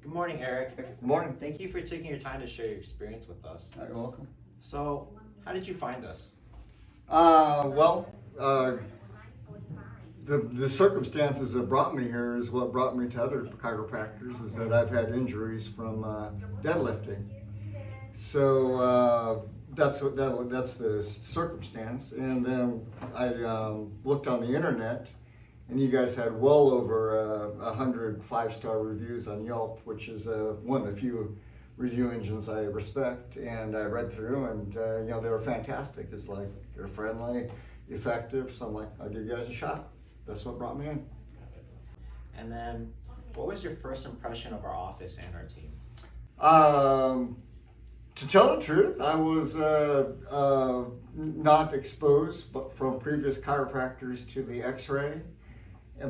Good morning, Eric. Good morning. Thank you for taking your time to share your experience with us. You're welcome. So, how did you find us? The circumstances that brought me here is what brought me to other chiropractors, is that I've had injuries from deadlifting. So that's the circumstance. And then I looked on the internet, and you guys had well over 100 five-star reviews on Yelp, which is one of the few review engines I respect. And I read through, and they were fantastic. It's like they're friendly, effective. So I'm like, I'll give you guys a shot. That's what brought me in. And then, what was your first impression of our office and our team? To tell the truth, I was not exposed from previous chiropractors to the x-ray.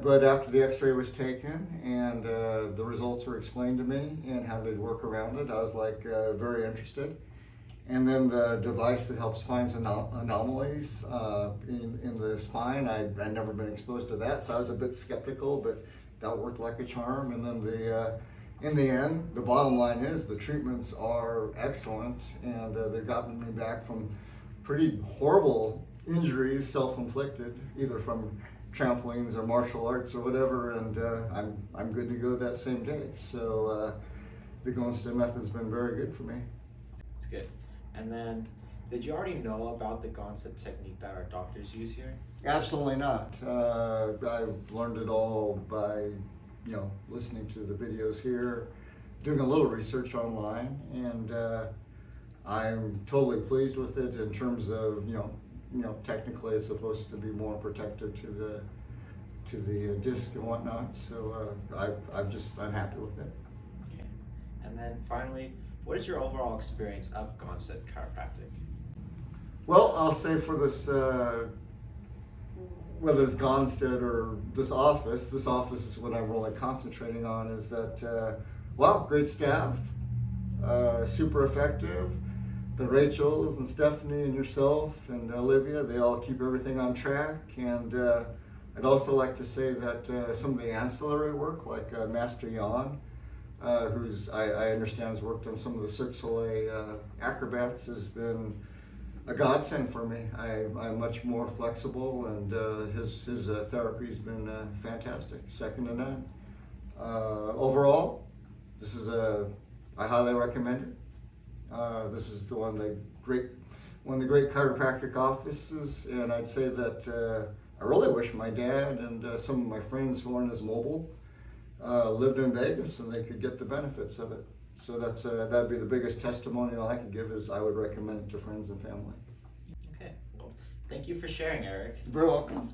But after the x-ray was taken and the results were explained to me and how they'd work around it, I was like very interested. And then the device that helps find anomalies in the spine, I'd never been exposed to that, so I was a bit skeptical, but that worked like a charm. And then in the end, the bottom line is the treatments are excellent, and they've gotten me back from pretty horrible injuries, self-inflicted, either from trampolines or martial arts or whatever, and I'm good to go that same day. So the Gonstead method's been very good for me. That's good. And then, did you already know about the Gonstead technique that our doctors use here? Absolutely not. I've learned it all by listening to the videos here, doing a little research online, and I'm totally pleased with it in terms of technically it's supposed to be more protective to the disc and whatnot. So I'm happy with it. Okay. And then finally, what is your overall experience of Gonstead Chiropractic? Well, I'll say for this, whether it's Gonstead or this office is what I'm really concentrating on, is that, great staff, super effective. The Rachels and Stephanie and yourself and Olivia, they all keep everything on track. And I'd also like to say that some of the ancillary work, like Master Jan, who's I understand has worked on some of the Cirque du Soleil acrobats, has been a godsend for me. I'm much more flexible, and his therapy's been fantastic, second to none. Overall, I highly recommend it. This is one of the great chiropractic offices, and I'd say that I really wish my dad and some of my friends who aren't as mobile lived in Vegas and they could get the benefits of it. So that'd be the biggest testimonial I could give, is I would recommend it to friends and family. Okay, well, thank you for sharing, Eric. You're very welcome.